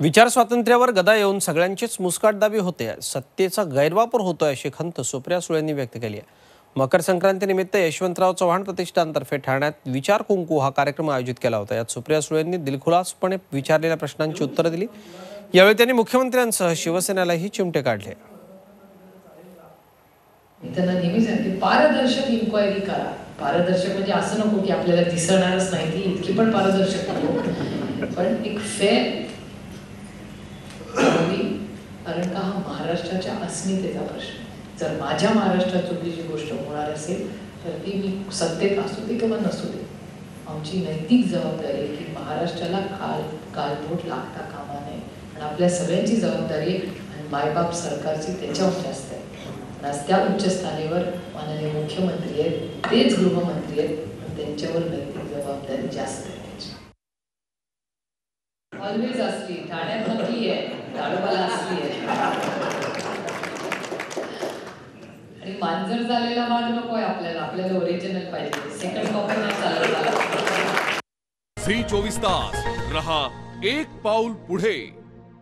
विचार स्वातंत्र्यावर गदा येऊन सगळ्यांचीच मुस्काटदाबी होते, सत्तेचा गैरवापर होतोय अशी खंत सुप्रिया सुळेंनी व्यक्त केली आहे। मकर संक्रांतीनिमित्त यशवंतराव चव्हाण प्रतिष्ठानतर्फे ठाण्यात विचार कुंकू हा कार्यक्रम आयोजित केला होता। यात सुप्रिया सुळेंनी दिलखुलासपणे विचारलेल्या प्रश्नांची उत्तरे दिली। यावेळी त्यांनी मुख्यमंत्र्यांसह शिवसेनेलाही चिमटे काढले। त्यांना नेहमी सांगते पारदर्शक इन्क्वायरी करा। पारदर्शक म्हणजे असं नको की आपल्याला दिसणारच नाही, ती इतकी पण पारदर्शक नको, पण एक फेअर, कारण का हा महाराष्ट्राच्या अस्मितेचा प्रश्न। जर माझ्या महाराष्ट्रात चुकीची गोष्ट होणार असेल तर ती मी सत्तेत असू दे किंवा नसू दे, आमची नैतिक जबाबदारी आहे की महाराष्ट्राला कालबोट लागता कामा नये। आणि आपल्या सगळ्यांची जबाबदारी आणि मायबाप सरकारची त्याच्यावर जास्त आहे। आज त्या उच्चस्थानीवर माननीय मुख्यमंत्री आहेत, तेच गृहमंत्री आहेत, पण त्यांच्यावर नैतिक जबाबदारी जास्त आहे। ऑलवेज असली, ठाण्यात नकली आहे, ताडोबाला असली आहे। आणि मांजर झालेला वाद नकोय आपल्याला, आपल्याला ओरिजिनल पाहिजे, सेकंड कॉपी नाही चालत। झी 24 तास रहा एक पाऊल पुढे।